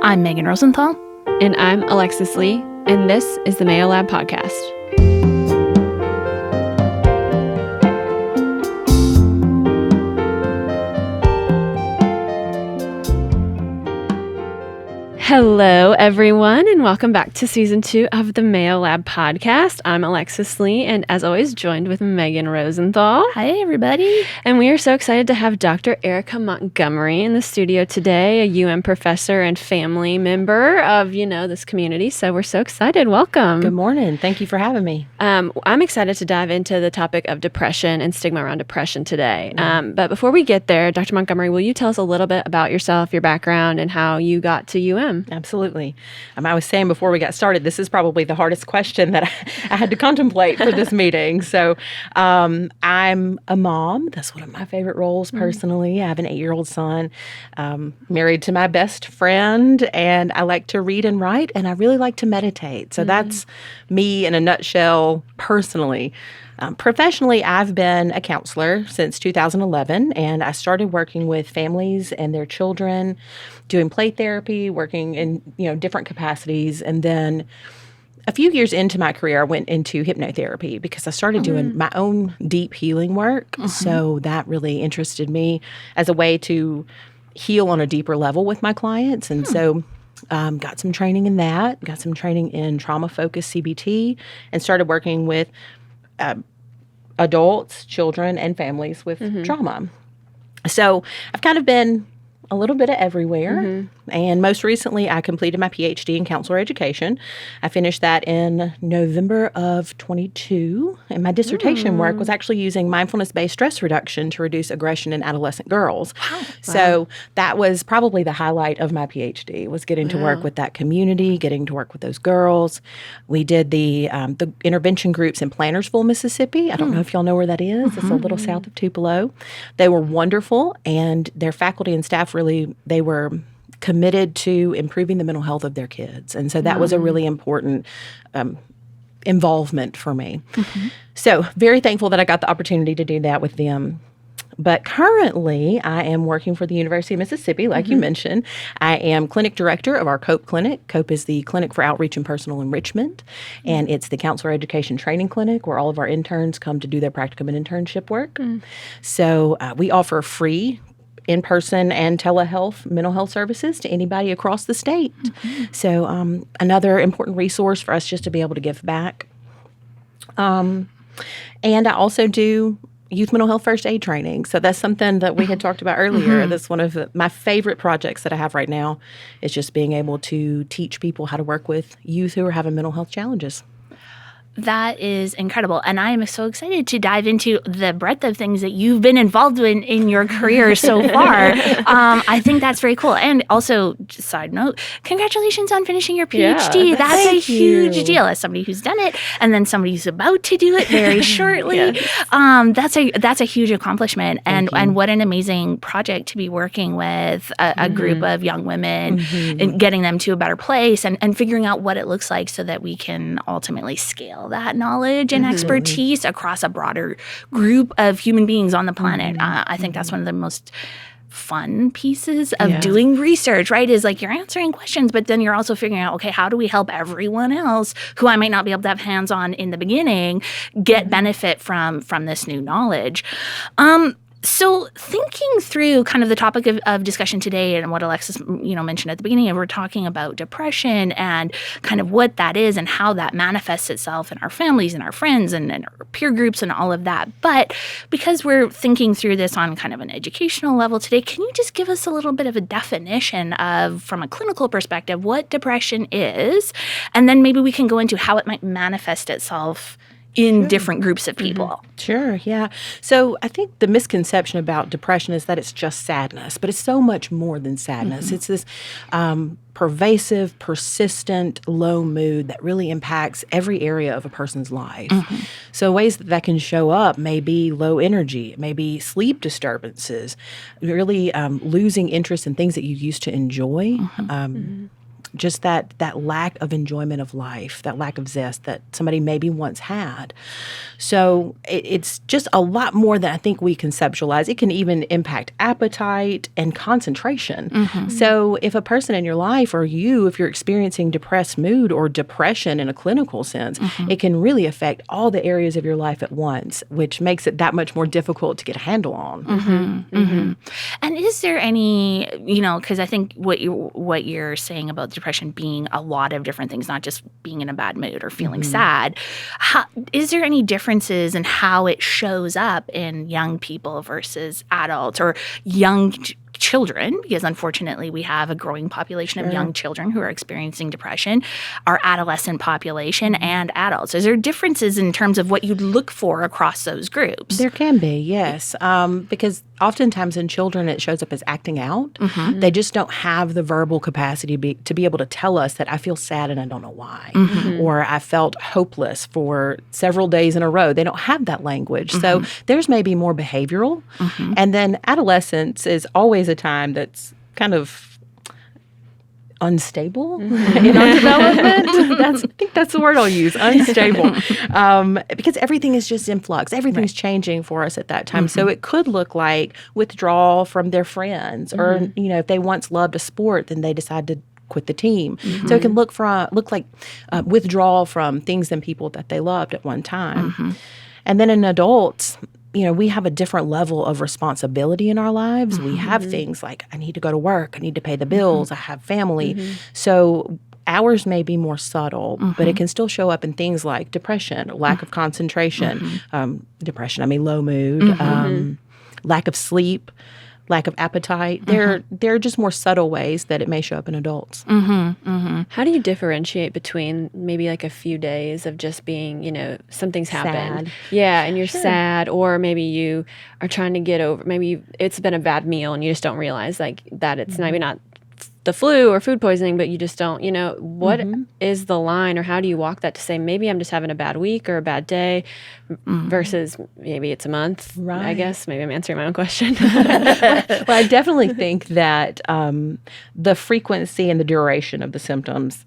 I'm Megan Rosenthal. And I'm Alexis Lee, and this is the Mayo Lab podcast. Hello, everyone, and welcome back to Season 2 of the Mayo Lab podcast. I'm Alexis Lee, and as always, joined with Megan Rosenthal. Hi, everybody. And we are so excited to have Dr. Erica Montgomery in the studio today, a UM professor and family member of, this community. So we're so excited. Welcome. Good morning. Thank you for having me. I'm excited to dive into the topic of depression and stigma around depression today. But before we get there, Dr. Montgomery, will you tell us a little bit about yourself, your background, and how you got to UM? Absolutely. I was saying before we got started, this is probably the hardest question that I had to contemplate for this meeting. So I'm a mom. That's one of my favorite roles personally. I have an 8-year-old son, married to my best friend, and I like to read and write, and I really like to meditate. So that's me in a nutshell personally. Professionally, I've been a counselor since 2011, and I started working with families and their children, doing play therapy, working in different capacities, and then a few years into my career, I went into hypnotherapy because I started doing my own deep healing work. So that really interested me as a way to heal on a deeper level with my clients, and so got some training in that, got some training in trauma-focused CBT, and started working with adults, children, and families with trauma. So I've kind of been a little bit of everywhere. And most recently, I completed my PhD in counselor education. I finished that in November of 22. And my dissertation work was actually using mindfulness-based stress reduction to reduce aggression in adolescent girls. Wow. So that was probably the highlight of my PhD, was getting to work with that community, getting to work with those girls. We did the intervention groups in Plantersville, Mississippi. I don't know if y'all know where that is. It's a little south of Tupelo. They were wonderful, and their faculty and staff they were committed to improving the mental health of their kids. And so that was a really important involvement for me. So very thankful that I got the opportunity to do that with them. But currently, I am working for the University of Mississippi, like you mentioned. I am clinic director of our COPE clinic. COPE is the Clinic for Outreach and Personal Enrichment, and it's the counselor education training clinic where all of our interns come to do their practicum and internship work. So we offer free in-person and telehealth mental health services to anybody across the state. So another important resource for us just to be able to give back. And I also do youth mental health first aid training. So that's something that we had talked about earlier. That's one of my favorite projects that I have right now, is just being able to teach people how to work with youth who are having mental health challenges. That is incredible. And I am so excited to dive into the breadth of things that you've been involved in your career so far. I think that's very cool. And also, just side note, congratulations on finishing your PhD. Yeah, that's a huge deal as somebody who's done it and then somebody who's about to do it very shortly. That's a huge accomplishment. And what an amazing project to be working with a group of young women and getting them to a better place and figuring out what it looks like so that we can ultimately scale that knowledge and expertise across a broader group of human beings on the planet. I think that's one of the most fun pieces of doing research, right? Is like you're answering questions, but then you're also figuring out, okay, how do we help everyone else who I might not be able to have hands on in the beginning get benefit from this new knowledge? So thinking through kind of the topic of discussion today and what Alexis, mentioned at the beginning, we're talking about depression and kind of what that is and how that manifests itself in our families and our friends and our peer groups and all of that. But because we're thinking through this on kind of an educational level today, can you just give us a little bit of a definition of, from a clinical perspective, what depression is? And then maybe we can go into how it might manifest itself in different groups of people. Sure, yeah. So I think the misconception about depression is that it's just sadness, but it's so much more than sadness. It's this pervasive, persistent, low mood that really impacts every area of a person's life. So ways that can show up may be low energy, it may be sleep disturbances, really losing interest in things that you used to enjoy. just that lack of enjoyment of life, that lack of zest that somebody maybe once had. So it's just a lot more than I think we conceptualize. It can even impact appetite and concentration. So if a person in your life, or if you're experiencing depressed mood or depression in a clinical sense, it can really affect all the areas of your life at once, which makes it that much more difficult to get a handle on. And is there any, because I think what you're saying about depression being a lot of different things, not just being in a bad mood or feeling sad, is there any differences in how it shows up in young people versus adults or young children, because unfortunately we have a growing population of young children who are experiencing depression, our adolescent population, and adults? Is there differences in terms of what you'd look for across those groups? There can be, yes, because oftentimes in children it shows up as acting out. They just don't have the verbal capacity to be able to tell us that I feel sad and I don't know why, or I felt hopeless for several days in a row. They don't have that language. So there's maybe more behavioral. And then adolescence is always a time that's kind of unstable in our development. I think that's the word I'll use, unstable, because everything is just in flux. Everything's changing for us at that time. So it could look like withdrawal from their friends, or if they once loved a sport, then they decide to quit the team. So it can look like withdrawal from things and people that they loved at one time. And then in adults, we have a different level of responsibility in our lives. We have things like, I need to go to work, I need to pay the bills, I have family. So ours may be more subtle, but it can still show up in things like depression, lack of concentration, low mood, lack of sleep, lack of appetite. There are just more subtle ways that it may show up in adults. How do you differentiate between maybe like a few days of just being, something's happened? Sad. Yeah, and you're sad, or maybe you are trying to get over, it's been a bad meal and you just don't realize like that it's maybe not the flu or food poisoning, but you just don't, what is the line, or how do you walk that to say, maybe I'm just having a bad week or a bad day versus maybe it's a month, I guess. Maybe I'm answering my own question. Well, I definitely think that the frequency and the duration of the symptoms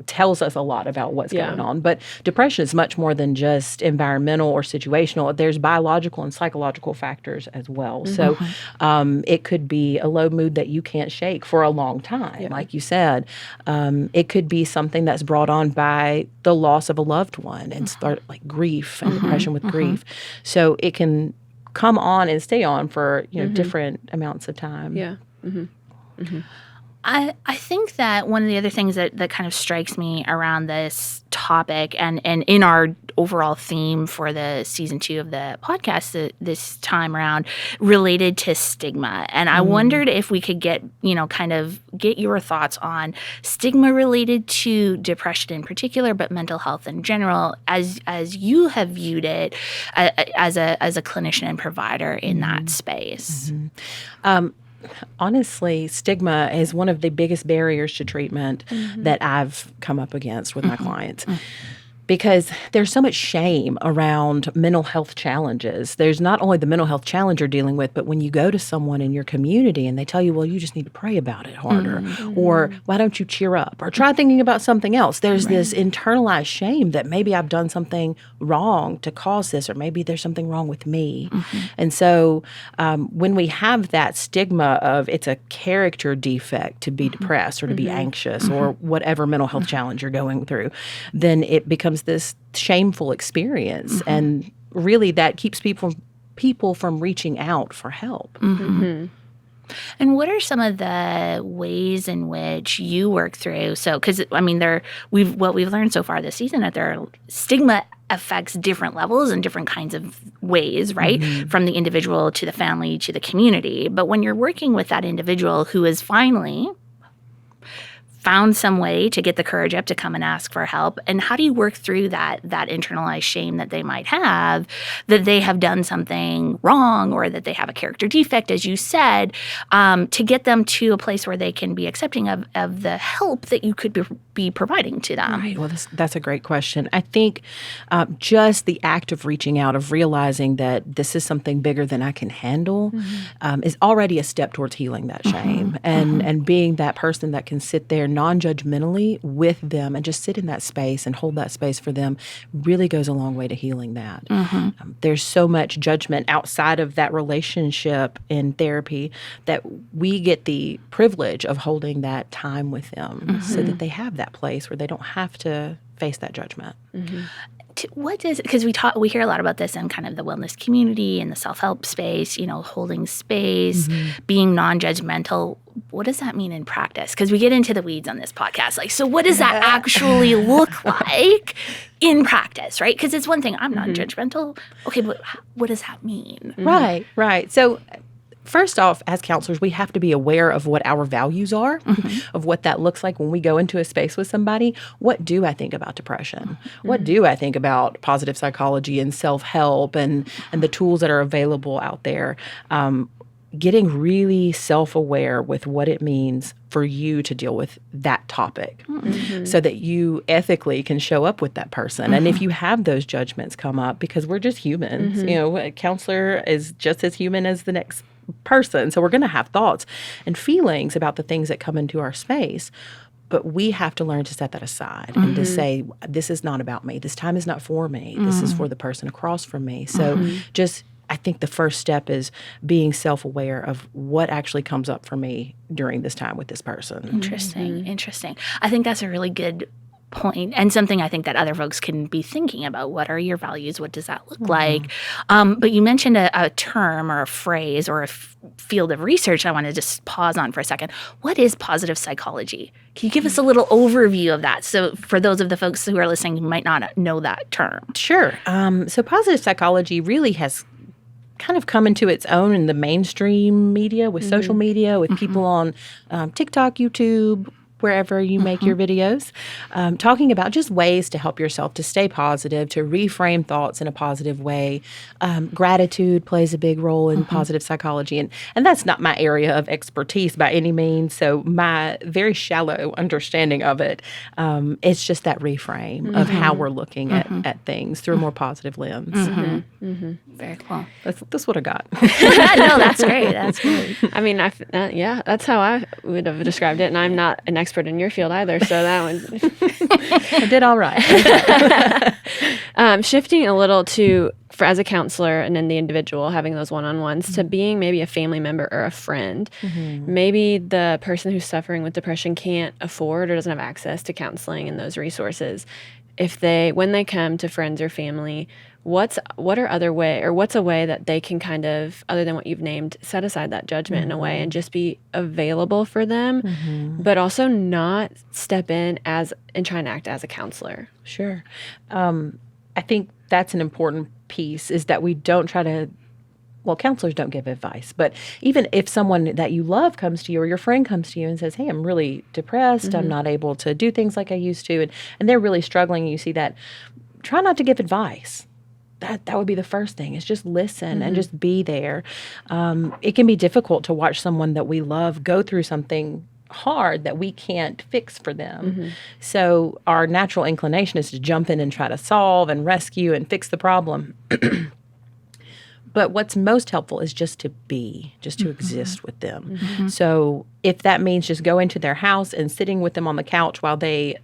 tells us a lot about what's going on. But depression is much more than just environmental or situational. There's biological and psychological factors as well. So it could be a low mood that you can't shake for a long time, like you said. It could be something that's brought on by the loss of a loved one and start like grief and depression with grief. So it can come on and stay on for different amounts of time. Yeah. I think that one of the other things that kind of strikes me around this topic and in our overall theme for the season 2 of the podcast this time around related to stigma. And I wondered if we could get your thoughts on stigma related to depression in particular, but mental health in general, as you have viewed it as a clinician and provider in that space. Honestly, stigma is one of the biggest barriers to treatment that I've come up against with my clients. Because there's so much shame around mental health challenges. There's not only the mental health challenge you're dealing with, but when you go to someone in your community and they tell you, well, you just need to pray about it harder, or why don't you cheer up, or try thinking about something else. There's this internalized shame that maybe I've done something wrong to cause this, or maybe there's something wrong with me. And so when we have that stigma of it's a character defect to be depressed or to be anxious or whatever mental health challenge you're going through, then it becomes this shameful experience, and really that keeps people from reaching out for help. And what are some of the ways in which you work through? So, because what we've learned so far this season that stigma affects different levels and different kinds of ways, right? From the individual to the family to the community. But when you're working with that individual who is finally found some way to get the courage up to come and ask for help, and how do you work through that internalized shame that they might have that they have done something wrong, or that they have a character defect, as you said, to get them to a place where they can be accepting of the help that you could be providing to them? Right. Well, that's a great question. I think just the act of reaching out, of realizing that this is something bigger than I can handle, is already a step towards healing that shame, and being that person that can sit there non-judgmentally with them and just sit in that space and hold that space for them really goes a long way to healing that. There's so much judgment outside of that relationship in therapy that we get the privilege of holding that time with them so that they have that place where they don't have to face that judgment. What does, because we hear a lot about this in kind of the wellness community and the self-help space, holding space, being non-judgmental. What does that mean in practice? Because we get into the weeds on this podcast. Like, so what does that actually look like in practice, right? Because it's one thing, I'm non-judgmental. Okay, but what does that mean? Right. So first off, as counselors, we have to be aware of what our values are, of what that looks like when we go into a space with somebody. What do I think about depression? What do I think about positive psychology and self-help and the tools that are available out there? Getting really self-aware with what it means for you to deal with that topic so that you ethically can show up with that person. And if you have those judgments come up, because we're just humans, a counselor is just as human as the next person. So we're going to have thoughts and feelings about the things that come into our space. But we have to learn to set that aside and to say, this is not about me. This time is not for me. This is for the person across from me. So I think the first step is being self-aware of what actually comes up for me during this time with this person. Interesting. I think that's a really good point and something I think that other folks can be thinking about. What are your values? What does that look like? But you mentioned a term or a phrase or a field of research I want to just pause on for a second. What is positive psychology? Can you give us a little overview of that? So for those of the folks who are listening who might not know that term. Sure. So positive psychology really has kind of come into its own in the mainstream media with social media, with people on TikTok, YouTube, wherever you make your videos, talking about just ways to help yourself to stay positive, to reframe thoughts in a positive way. Gratitude plays a big role in positive psychology, and that's not my area of expertise by any means. So my very shallow understanding of it, it's just that reframe of how we're looking at things through a more positive lens. Very cool. That's what I got. No, that's great. That's great. I mean, that's how I would have described it, and I'm not an expert in your field either, so that one I did all right. Shifting a little for as a counselor and then the individual having those one-on-ones to being maybe a family member or a friend. Maybe the person who's suffering with depression can't afford or doesn't have access to counseling and those resources. When they come to friends or family, what's a way that they can kind of, other than what you've named, set aside that judgment in a way and just be available for them, but also not step in and try and act as a counselor? Sure. I think that's an important piece, is that we don't try to, counselors don't give advice, but even if someone that you love comes to you or your friend comes to you and says, hey, I'm really depressed, I'm not able to do things like I used to, and they're really struggling, and you see that, try not to give advice. That would be the first thing, is just listen and just be there. It can be difficult to watch someone that we love go through something hard that we can't fix for them. So our natural inclination is to jump in and try to solve and rescue and fix the problem. But what's most helpful is just to exist with them. So if that means just going to their house and sitting with them on the couch while they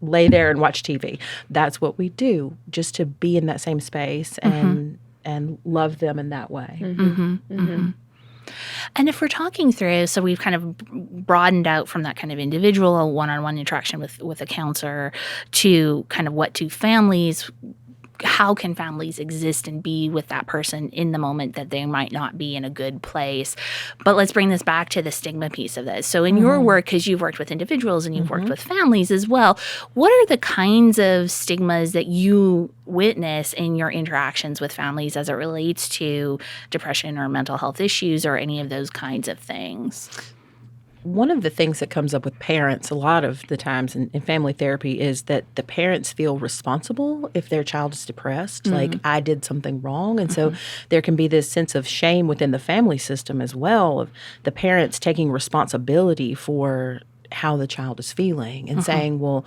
lay there and watch TV, that's what we do, just to be in that same space and love them in that way. And if we're talking through, so we've kind of broadened out from that kind of individual one-on-one interaction with a counselor to kind of what do families, how can families exist and be with that person in the moment that they might not be in a good place? But let's bring this back to the stigma piece of this. So in your work, because you've worked with individuals and you've worked with families as well, what are the kinds of stigmas that you witness in your interactions with families as it relates to depression or mental health issues or any of those kinds of things? One of the things that comes up with parents a lot of the times in family therapy is that the parents feel responsible if their child is depressed, like I did something wrong. And so there can be this sense of shame within the family system as well, of the parents taking responsibility for how the child is feeling and saying, well,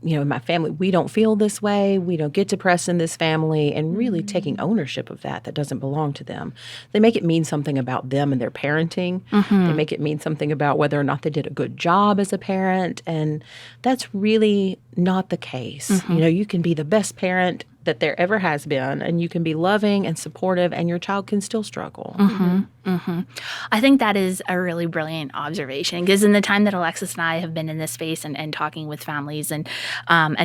in my family, we don't feel this way. We don't get depressed in this family, and really taking ownership of that doesn't belong to them. They make it mean something about them and their parenting. They make it mean something about whether or not they did a good job as a parent, and that's really not the case. You can be the best parent that there ever has been, and you can be loving and supportive, and your child can still struggle. I think that is a really brilliant observation, because in the time that Alexis and I have been in this space and talking with families and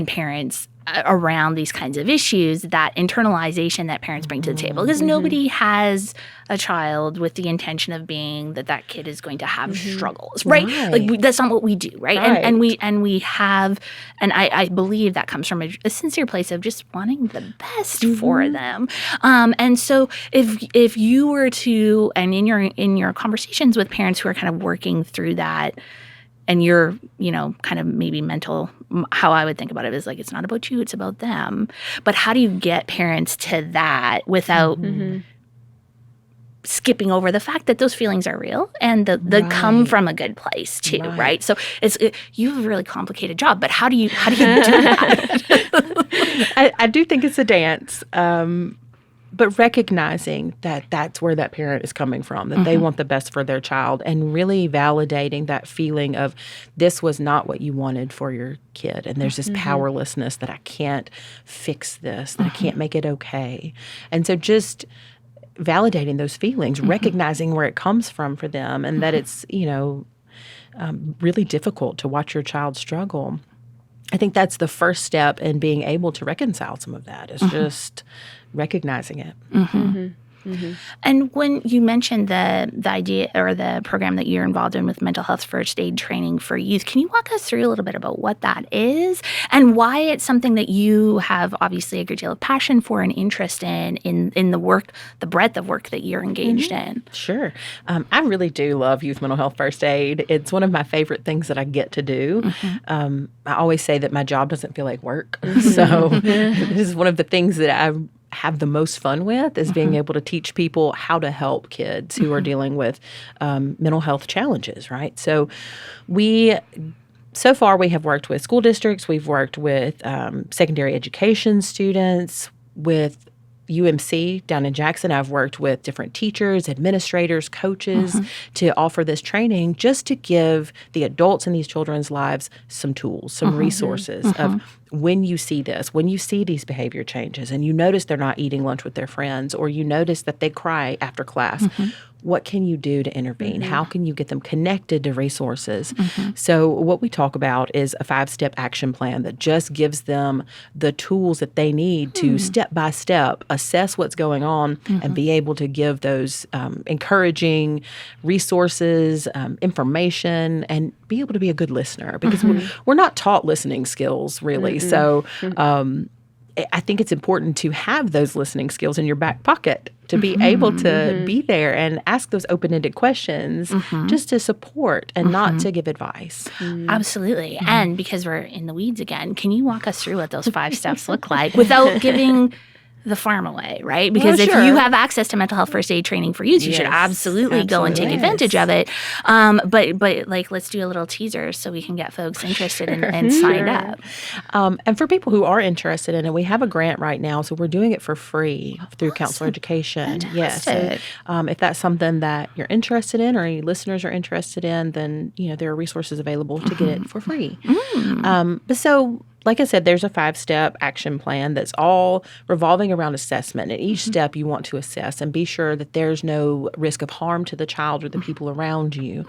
parents around these kinds of issues, that internalization that parents bring to the table, because nobody has a child with the intention of being that kid is going to have struggles, right? Like that's not what we do, right? And we have, and I believe that comes from a sincere place of just wanting the best for them. And so if you were to, and in your conversations with parents who are kind of working through that, and you're, kind of maybe mental, how I would think about it is like, it's not about you, it's about them. But how do you get parents to that without skipping over the fact that those feelings are real and that come from a good place too, right? So you have a really complicated job, but how do you do that? I do think it's a dance. But recognizing that that's where that parent is coming from, that they want the best for their child, and really validating that feeling of this was not what you wanted for your kid. And there's this powerlessness that I can't fix this, that I can't make it okay. And so just validating those feelings, recognizing where it comes from for them, and that it's, really difficult to watch your child struggle. I think that's the first step in being able to reconcile some of that, is just recognizing it. And when you mentioned the idea or the program that you're involved in with mental health first aid training for youth, can you walk us through a little bit about what that is and why it's something that you have obviously a great deal of passion for and interest in the work, the breadth of work that you're engaged in? Sure. I really do love youth mental health first aid. It's one of my favorite things that I get to do. I always say that my job doesn't feel like work. So this is one of the things that I have the most fun with, is being able to teach people how to help kids who are dealing with mental health challenges, right? So so far we have worked with school districts, we've worked with secondary education students, with UMC down in Jackson. I've worked with different teachers, administrators, coaches to offer this training, just to give the adults in these children's lives some tools, some resources of when you see this, when you see these behavior changes and you notice they're not eating lunch with their friends, or you notice that they cry after class. What can you do to intervene? How can you get them connected to resources? So what we talk about is a 5-step action plan that just gives them the tools that they need to step by step assess what's going on and be able to give those encouraging resources, information, and be able to be a good listener, because we're not taught listening skills, really. So I think it's important to have those listening skills in your back pocket, to be able to be there and ask those open-ended questions just to support and not to give advice. Absolutely. And because we're in the weeds again, can you walk us through what those 5 steps look like without giving the farm away, right? Because if you have access to mental health first aid training for youth, you should absolutely go and take advantage of it. But like, let's do a little teaser so we can get folks interested and signed up. And for people who are interested in it, we have a grant right now, so we're doing it for free through Counselor Education. Yes. So, if that's something that you're interested in, or any listeners are interested in, then there are resources available to get it for free. But so, like I said, there's a 5-step action plan that's all revolving around assessment. And each step you want to assess and be sure that there's no risk of harm to the child or the people around you,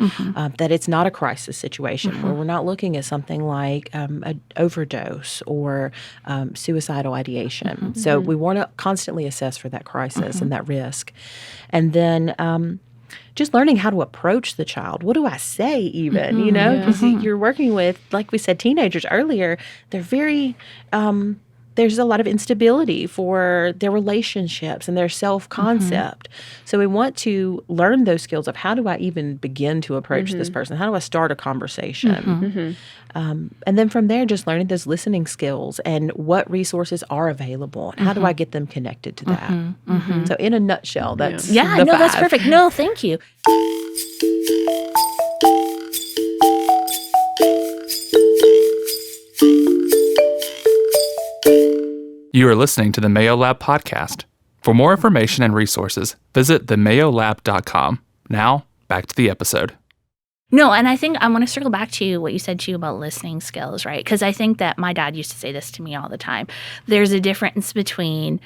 that it's not a crisis situation where we're not looking at something like an overdose or suicidal ideation. So we want to constantly assess for that crisis and that risk. And then just learning how to approach the child. What do I say even, because you're working with, like we said, teenagers earlier. They're very, there's a lot of instability for their relationships and their self-concept. So we want to learn those skills of how do I even begin to approach this person? How do I start a conversation? And then from there, just learning those listening skills and what resources are available and how do I get them connected to that? So in a nutshell, that's the 5. That's perfect. No, thank you. You are listening to the Mayo Lab podcast. For more information and resources, visit themayolab.com. Now, back to the episode. No, and I think I want to circle back to what you said too about listening skills, right? Because I think that my dad used to say this to me all the time. There's a difference between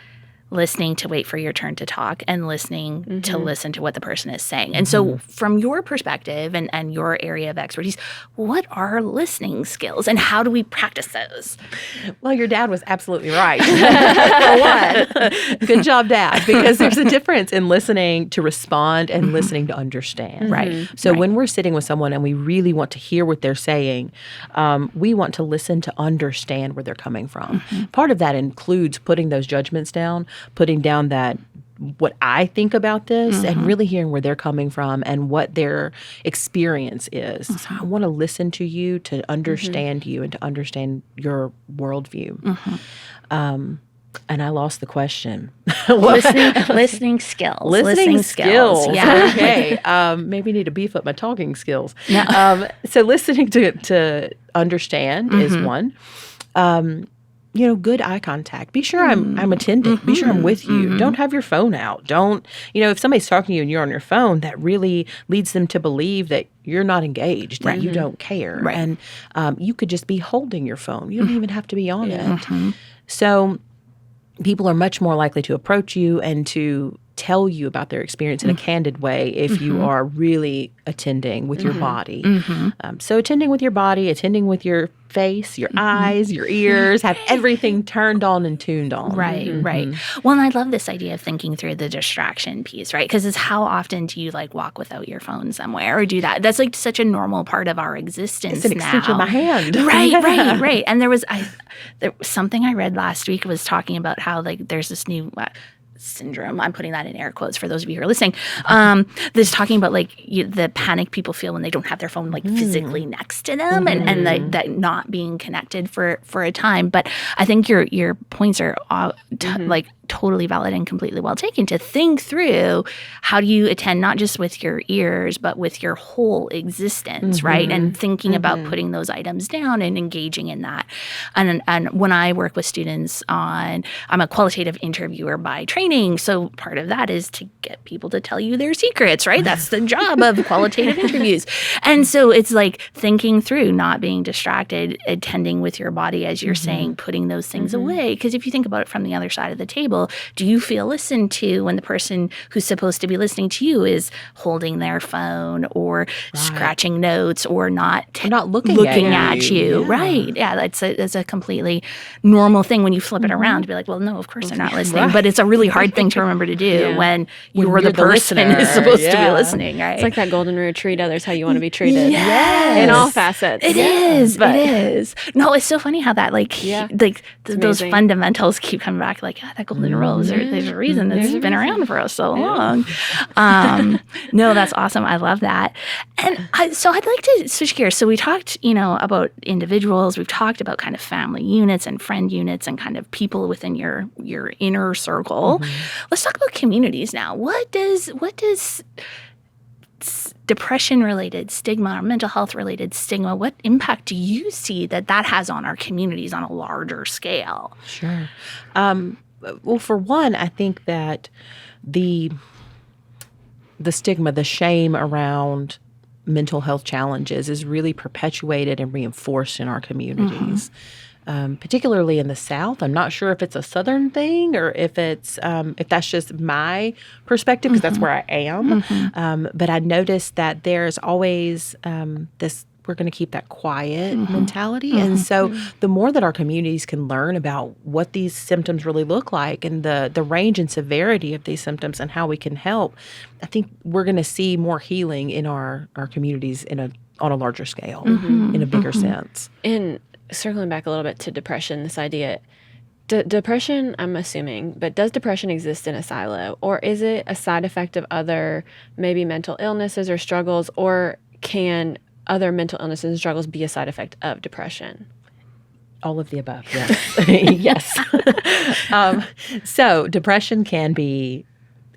listening to wait for your turn to talk and listening to listen to what the person is saying. And so from your perspective and your area of expertise, what are listening skills and how do we practice those? Well, your dad was absolutely right. For one, good job, Dad, because there's a difference in listening to respond and listening to understand. Right. So when we're sitting with someone and we really want to hear what they're saying, we want to listen to understand where they're coming from. Part of that includes putting those judgments down, putting down that what I think about this and really hearing where they're coming from and what their experience is. So I want to listen to you, to understand you, and to understand your worldview. And I lost the question. Listening skills. Listening skills. Yeah. Okay. Maybe need to beef up my talking skills. So listening to understand is one. Good eye contact. Be sure I'm attending. Be sure I'm with you. Don't have your phone out. Don't, if somebody's talking to you and you're on your phone, that really leads them to believe that you're not engaged, that you don't care. Right. And you could just be holding your phone. You don't even have to be on it. So people are much more likely to approach you and to tell you about their experience in a candid way if you are really attending with your body. So attending with your body, attending with your face, your eyes, your ears, have everything turned on and tuned on. Right. Well, and I love this idea of thinking through the distraction piece, right? Because it's how often do you walk without your phone somewhere or do that? That's such a normal part of our existence It's an extension of my hand. Right. And there was something I read last week was talking about how there's this new syndrome. I'm putting that in air quotes for those of you who are listening. That's talking about the panic people feel when they don't have their phone physically next to them and that not being connected for a time. But I think your points are totally valid and completely well taken to think through how do you attend not just with your ears but with your whole existence, right? And thinking about putting those items down and engaging in that. And when I work with students I'm a qualitative interviewer by training, so part of that is to get people to tell you their secrets, right? That's the job of qualitative interviews. And so it's thinking through not being distracted, attending with your body as you're saying, putting those things away. Because if you think about it from the other side of the table, do you feel listened to when the person who's supposed to be listening to you is holding their phone or scratching notes or not looking at you? Yeah. Right. Yeah, that's a completely normal thing when you flip it around to be well, no, of course they're not listening. But it's a really hard thing to remember to do when you're the person who's supposed to be listening, right? It's like that golden rule, treat others how you want to be treated. Yes. In all facets. It is. No, it's so funny how that those fundamentals keep coming back that golden rule. There's a reason it's been around for us so long. No, that's awesome. I love that. And so I'd like to switch gears. So we talked, about individuals. We've talked about kind of family units and friend units and kind of people within your inner circle. Let's talk about communities now. What does depression-related stigma or mental health-related stigma, what impact do you see that has on our communities on a larger scale? Sure. Well, for one, I think that the stigma, the shame around mental health challenges is really perpetuated and reinforced in our communities. Particularly in the South. I'm not sure if it's a Southern thing or if it's if that's just my perspective because that's where I am. But I noticed that there's always this we're going to keep that quiet mentality. And so the more that our communities can learn about what these symptoms really look like and the range and severity of these symptoms and how we can help, I think we're going to see more healing in our communities on a larger scale, in a bigger sense. And circling back a little bit to depression, this idea, depression, I'm assuming, but does depression exist in a silo? Or is it a side effect of other maybe mental illnesses or struggles? Or can other mental illnesses and struggles be a side effect of depression? All of the above, yes. Yes. So depression can be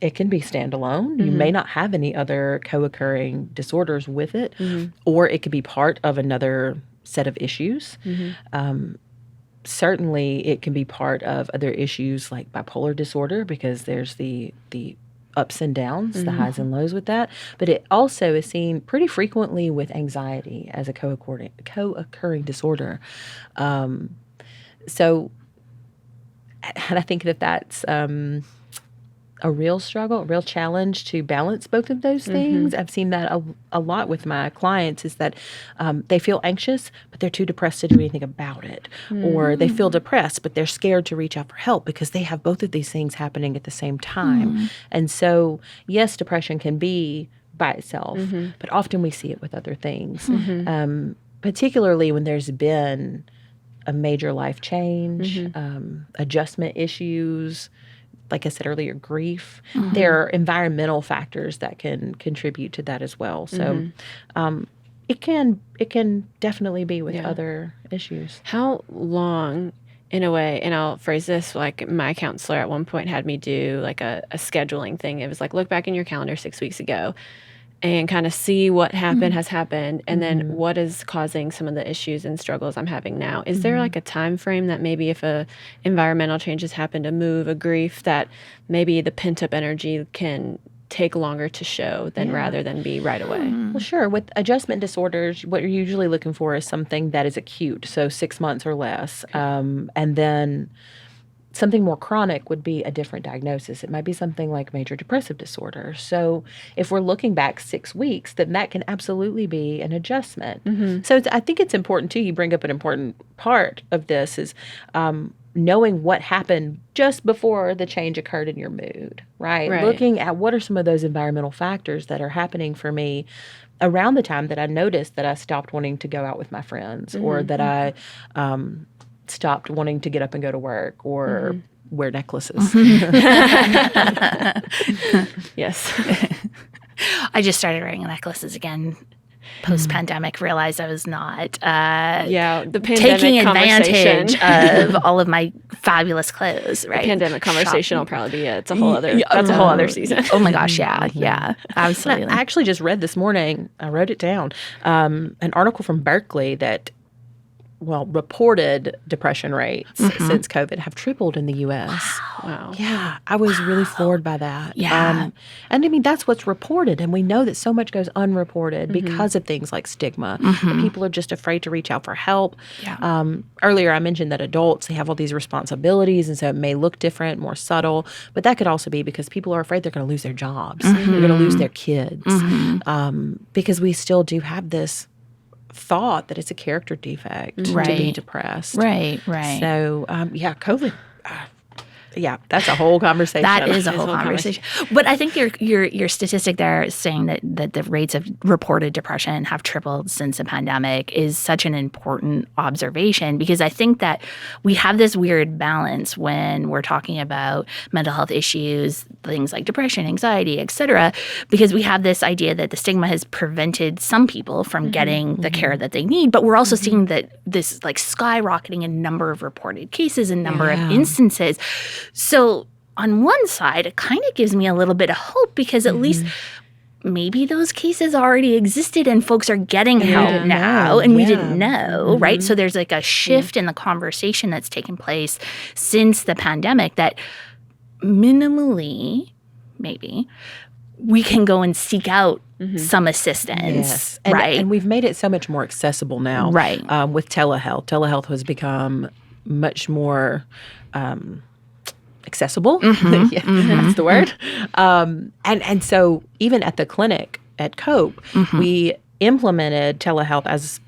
standalone. You may not have any other co-occurring disorders with it, or it could be part of another set of issues. certainly it can be part of other issues like bipolar disorder, because there's the ups and downs, the highs and lows with that. But it also is seen pretty frequently with anxiety as a co-occurring disorder. So, and I think that's a real struggle, a real challenge to balance both of those things. I've seen that a lot with my clients, is that they feel anxious, but they're too depressed to do anything about it. Or they feel depressed, but they're scared to reach out for help because they have both of these things happening at the same time. And so, yes, depression can be by itself, but often we see it with other things, particularly when there's been a major life change, adjustment issues, like I said earlier, grief. There are environmental factors that can contribute to that as well. So it can definitely be with other issues. How long, in a way, and I'll phrase this, like my counselor at one point had me do like a scheduling thing. It was like, look back in your calendar 6 weeks ago and kind of see what has happened, and then what is causing some of the issues and struggles I'm having now. Is there like a time frame that maybe if a environmental changes happen, a move, a grief, that maybe the pent-up energy can take longer to show than rather than be right away? Well, sure. With adjustment disorders, what you're usually looking for is something that is acute, so 6 months or less. And then something more chronic would be a different diagnosis. It might be something like major depressive disorder. So if we're looking back 6 weeks, then that can absolutely be an adjustment. So I think it's important, too, you bring up an important part of this is knowing what happened just before the change occurred in your mood, right? Looking at what are some of those environmental factors that are happening for me around the time that I noticed that I stopped wanting to go out with my friends, or that I stopped wanting to get up and go to work, or wear necklaces. Yes. I just started wearing necklaces again post-pandemic, realized I was not the pandemic taking advantage of all of my fabulous clothes, right? The pandemic conversation will probably be it's a whole other that's a whole other season. Oh my gosh, yeah, absolutely. I actually just read this morning, I wrote it down, an article from Berkeley that reported depression rates since COVID have tripled in the U.S. Wow. Yeah, I was really floored by that. Yeah. And I mean, that's what's reported. And we know that so much goes unreported because of things like stigma. That people are just afraid to reach out for help. Yeah. Earlier, I mentioned that adults, they have all these responsibilities, and so it may look different, more subtle. But that could also be because people are afraid they're going to lose their jobs. They're going to lose their kids. Because we still do have this thought that it's a character defect to be depressed. Right. So, COVID. That's a whole conversation. That is a whole conversation. But I think your statistic there saying that the rates of reported depression have tripled since the pandemic is such an important observation, because I think that we have this weird balance when we're talking about mental health issues, things like depression, anxiety, et cetera, because we have this idea that the stigma has prevented some people from getting the care that they need. But we're also seeing that this like skyrocketing in number of reported cases and number of instances. So on one side, it kind of gives me a little bit of hope, because at least maybe those cases already existed and folks are getting help now and we didn't know, right? So there's like a shift in the conversation that's taken place since the pandemic that minimally, maybe, we can go and seek out some assistance, right? And we've made it so much more accessible now. Right. With telehealth. Telehealth has become much more accessible. That's the word. And so even at the clinic at COPE, we implemented telehealth as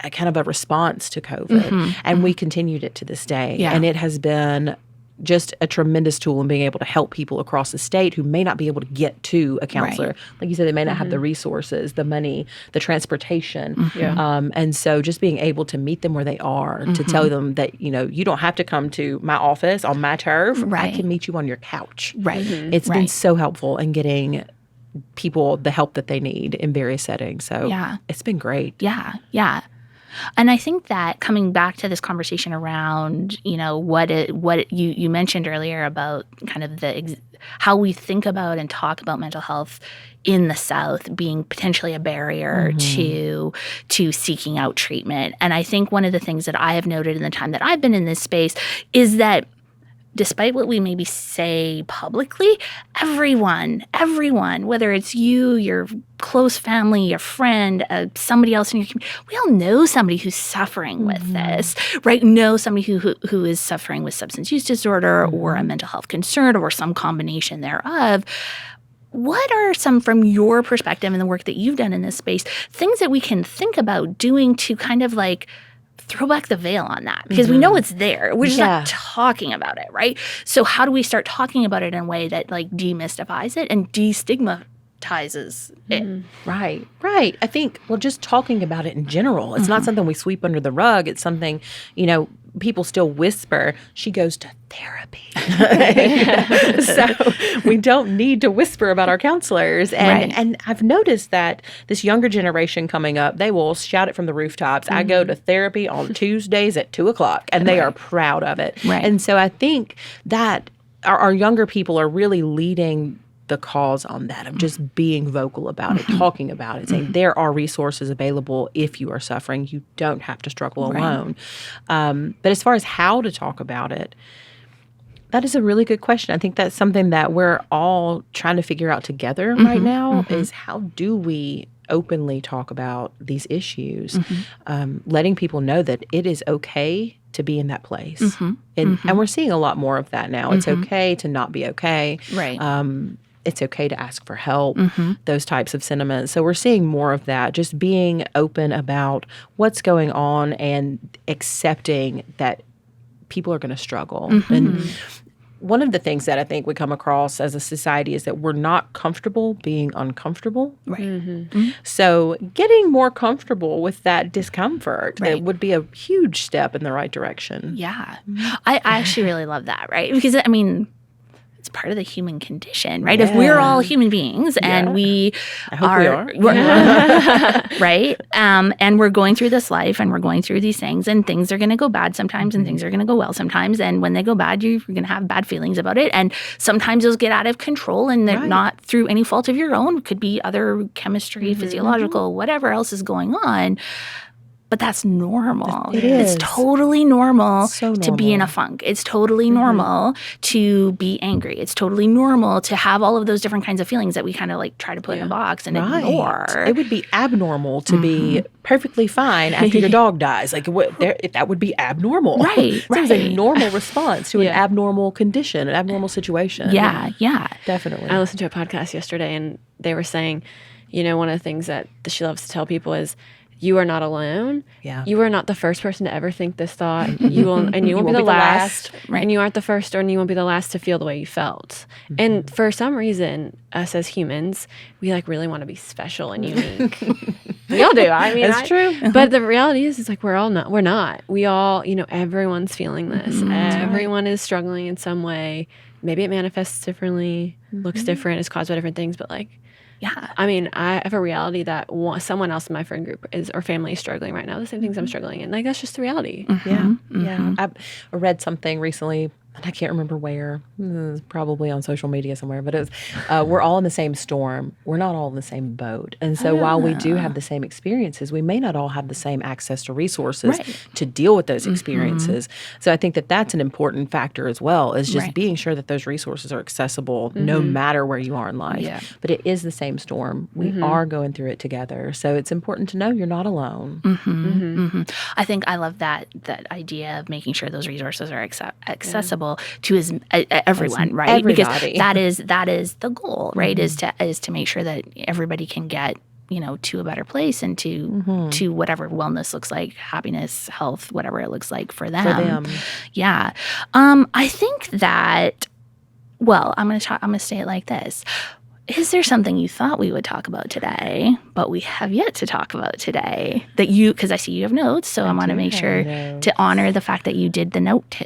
a kind of a response to COVID. And we continued it to this day. Yeah. And it has been just a tremendous tool in being able to help people across the state who may not be able to get to a counselor. Right. Like you said, they may not have the resources, the money, the transportation. And so just being able to meet them where they are, to tell them that, you don't have to come to my office on my turf. Right. I can meet you on your couch. Right. It's been so helpful in getting people the help that they need in various settings. So it's been great. Yeah. And I think that coming back to this conversation around, what you mentioned earlier about kind of how we think about and talk about mental health in the South being potentially a barrier to seeking out treatment. And I think one of the things that I have noted in the time that I've been in this space is that despite what we maybe say publicly, everyone, whether it's you, your close family, your friend, somebody else in your community, we all know somebody who's suffering with this, right? Know somebody who is suffering with substance use disorder or a mental health concern or some combination thereof. What are some, from your perspective and the work that you've done in this space, things that we can think about doing to kind of like throw back the veil on that? Because we know it's there. We're just not talking about it, right? So how do we start talking about it in a way that like demystifies it and destigmatizes it? Right. I think, just talking about it in general, it's not something we sweep under the rug. It's something, people still whisper, she goes to therapy. So we don't need to whisper about our counselors. And I've noticed that this younger generation coming up, they will shout it from the rooftops. I go to therapy on Tuesdays at 2:00, and they are proud of it. Right. And so I think that our younger people are really leading the cause on that, of just being vocal about it, talking about it, saying there are resources available if you are suffering. You don't have to struggle alone. But as far as how to talk about it, that is a really good question. I think that's something that we're all trying to figure out together right now, is how do we openly talk about these issues, letting people know that it is okay to be in that place. And we're seeing a lot more of that now. It's okay to not be okay. Right. It's okay to ask for help, those types of sentiments. So we're seeing more of that, just being open about what's going on and accepting that people are going to struggle. And one of the things that I think we come across as a society is that we're not comfortable being uncomfortable. Right. So getting more comfortable with that discomfort it would be a huge step in the right direction. Yeah. I actually really love that, right? Because, I mean, it's part of the human condition, right? If we're all human beings and we are, right? And we're going through this life and we're going through these things, and things are going to go bad sometimes and things are going to go well sometimes. And when they go bad, you're going to have bad feelings about it. And sometimes those get out of control, and they're not through any fault of your own. It could be other chemistry, physiological, whatever else is going on. But that's normal. It is. It's totally normal, So to be in a funk. It's totally normal to be angry. It's totally normal to have all of those different kinds of feelings that we kind of like try to put in a box and ignore. It would be abnormal to be perfectly fine after your dog dies. Like that would be abnormal. Right. It's a normal response to an abnormal condition, an abnormal situation. Yeah. Definitely. I listened to a podcast yesterday, and they were saying, one of the things that she loves to tell people is, you are not alone. Yeah. You are not the first person to ever think this thought. You won't be the last. Right. And you aren't the first, and you won't be the last to feel the way you felt. And for some reason, us as humans, we like really want to be special and unique. We all do. I mean, that's true. But the reality is like we're not. We all, everyone's feeling this. Everyone is struggling in some way. Maybe it manifests differently, looks different, is caused by different things, but like, I mean, I have a reality that someone else in my friend group or family is struggling right now. The same things I'm struggling in. Like, that's just the reality. Yeah. I read something recently, and I can't remember where. It was probably on social media somewhere, but it was, we're all in the same storm. We're not all in the same boat. And so while we do have the same experiences, we may not all have the same access to resources to deal with those experiences. So I think that that's an important factor as well, is just being sure that those resources are accessible no matter where you are in life. Yeah. But it is the same storm. We are going through it together. So it's important to know you're not alone. I think I love that idea of making sure those resources are accessible to everyone, right? Everybody. Because that is the goal, right? Is to make sure that everybody can get to a better place and to whatever wellness looks like, happiness, health, whatever it looks like for them. Yeah. I think that. Well, I'm gonna say it like this. Is there something you thought we would talk about today, but we have yet to talk about today that because I see you have notes, so I want to make sure to honor the fact that you did the note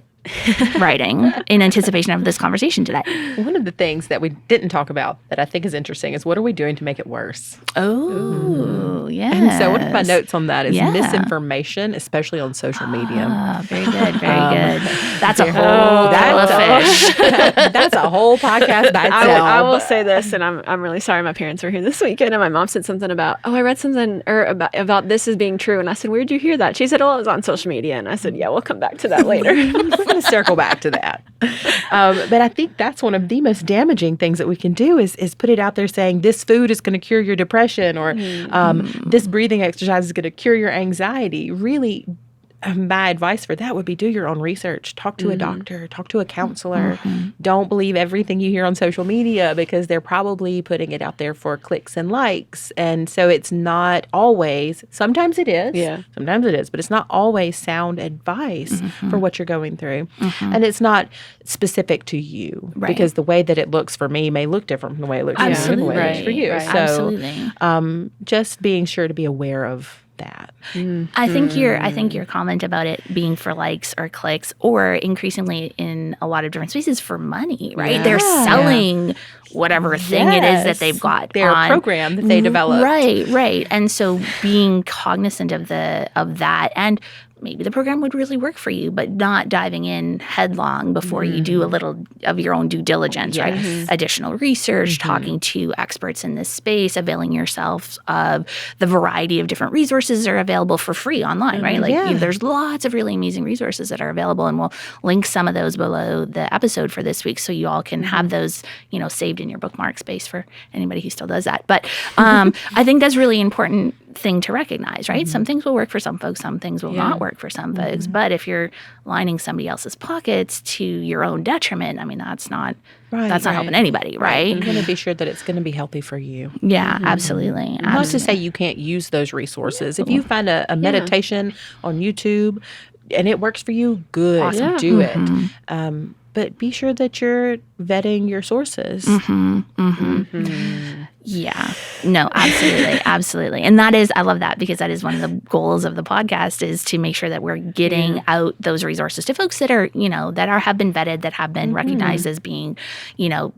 writing in anticipation of this conversation today. One of the things that we didn't talk about that I think is interesting is what are we doing to make it worse? Oh. yes. And so one of my notes on that is Yeah. misinformation, especially on social media. Very good, very good. That's a whole kettle of fish. That's a whole podcast by itself. I will say this, and I'm really sorry my parents were here this weekend, and my mom said something about, I read something about this as being true, and I said, where'd you hear that? She said, it was on social media, and I said, yeah, we'll come back to that later. We're going to circle back to that. But I think that's one of the most damaging things that we can do is put it out there saying this food is going to cure your depression or this breathing exercise is going to cure your anxiety. Really, my advice for that would be do your own research. Talk to a doctor. Talk to a counselor. Don't believe everything you hear on social media because they're probably putting it out there for clicks and likes. And so it's not always, sometimes it is. Yeah. Sometimes it is, but it's not always sound advice for what you're going through. And it's not specific to you because the way that it looks for me may look different from the way it looks for you and the way it looks for you. So just being sure to be aware of that. I think your comment about it being for likes or clicks or increasingly in a lot of different spaces for money, right? They're selling whatever thing it is that they've got their program that they developed. Right. And so being cognizant of that, and maybe the program would really work for you, but not diving in headlong before you do a little of your own due diligence, right? Additional research, talking to experts in this space, availing yourself of the variety of different resources that are available for free online, right? Like there's lots of really amazing resources that are available, and we'll link some of those below the episode for this week so you all can have those, saved in your bookmark space for anybody who still does that. But I think that's really important thing to recognize, right? Some things will work for some folks, some things will not work for some folks. But if you're lining somebody else's pockets to your own detriment, I mean, that's not helping anybody, right? You're going to be sure that it's going to be healthy for you. Yeah, absolutely. Not to say you can't use those resources. If you find a meditation on YouTube and it works for you, good, awesome. Do it. But be sure that you're vetting your sources. Yeah. No, absolutely. Absolutely. And I love that because that is one of the goals of the podcast is to make sure that we're getting out those resources to folks that are, have been vetted, that have been recognized as being,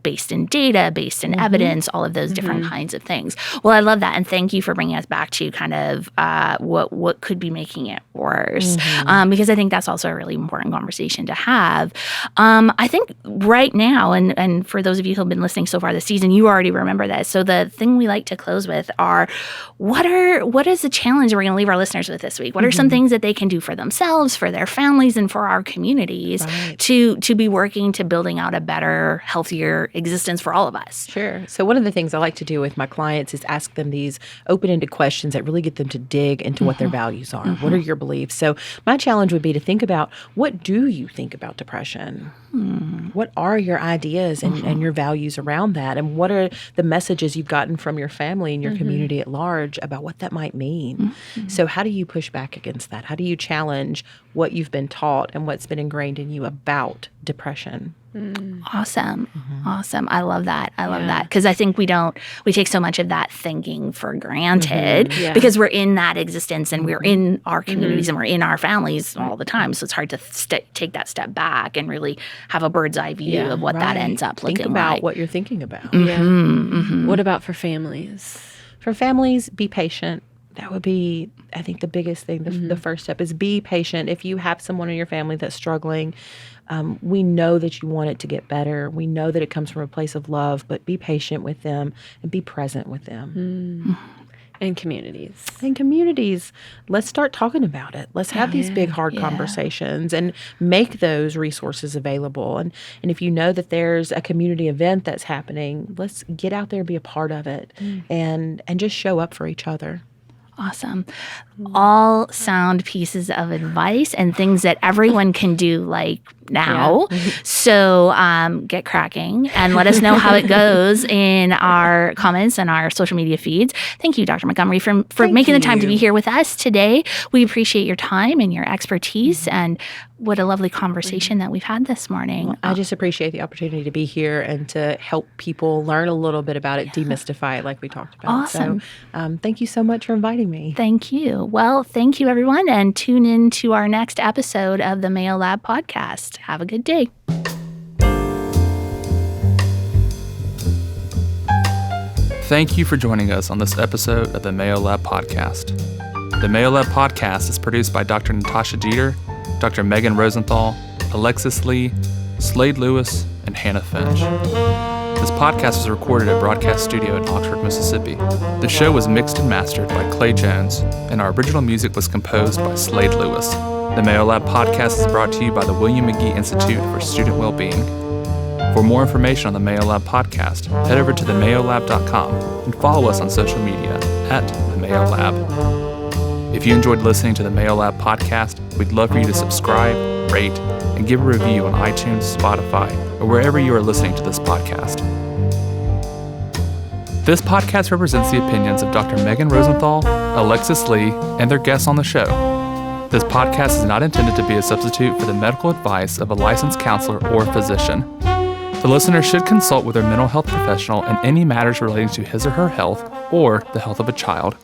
based in data, based in evidence, all of those different kinds of things. Well, I love that. And thank you for bringing us back to kind of what could be making it worse. Because I think that's also a really important conversation to have. I think right now, and for those of you who have been listening so far this season, you already remember this. So the thing we like to close with are what is the challenge we're going to leave our listeners with this week? What are some things that they can do for themselves, for their families, and for our communities to be working to building out a better, healthier existence for all of us? Sure. So one of the things I like to do with my clients is ask them these open-ended questions that really get them to dig into what their values are. What are your beliefs? So my challenge would be to think about, what do you think about depression? What are your ideas and your values around that? And what are the messages you've gotten from your family and your community at large about what that might mean? So how do you push back against that? How do you challenge what you've been taught and what's been ingrained in you about depression? Awesome. Awesome. I love that. I love that. Because I think we take so much of that thinking for granted because we're in that existence and we're in our communities and we're in our families all the time. So it's hard to take that step back and really have a bird's eye view of what that ends up looking like. Think about what you're thinking about. What about for families? For families, be patient. That would be, I think, the biggest thing. The first step is be patient. If you have someone in your family that's struggling, we know that you want it to get better. We know that it comes from a place of love, but be patient with them and be present with them. And communities. And communities. Let's start talking about it. Let's have these big, hard conversations and make those resources available. And if you know that there's a community event that's happening, let's get out there and be a part of it and just show up for each other. Awesome. All sound pieces of advice and things that everyone can do like now. So get cracking and let us know how it goes in our comments and our social media feeds. Thank you, Dr. Montgomery, for making the time to be here with us today. We appreciate your time and your expertise, and what a lovely conversation that we've had this morning. I just appreciate the opportunity to be here and to help people learn a little bit about it, demystify it like we talked about. Awesome. So thank you so much for inviting me. Thank you. Well, thank you, everyone, and tune in to our next episode of the Mayo Lab podcast. Have a good day. Thank you for joining us on this episode of the Mayo Lab podcast. The Mayo Lab podcast is produced by Dr. Natasha Jeter, Dr. Megan Rosenthal, Alexis Lee, Slade Lewis, and Hannah Finch. This podcast was recorded at Broadcast Studio in Oxford, Mississippi. The show was mixed and mastered by Clay Jones, and our original music was composed by Slade Lewis. The Mayo Lab podcast is brought to you by the William Magee Institute for Student Wellbeing. For more information on the Mayo Lab podcast, head over to themayolab.com and follow us on social media at the Mayo Lab. If you enjoyed listening to the Mayo Lab podcast, we'd love for you to subscribe, rate, and give a review on iTunes, Spotify, or wherever you are listening to this podcast. This podcast represents the opinions of Dr. Megan Rosenthal, Alexis Lee, and their guests on the show. This podcast is not intended to be a substitute for the medical advice of a licensed counselor or physician. The listener should consult with their mental health professional in any matters relating to his or her health or the health of a child.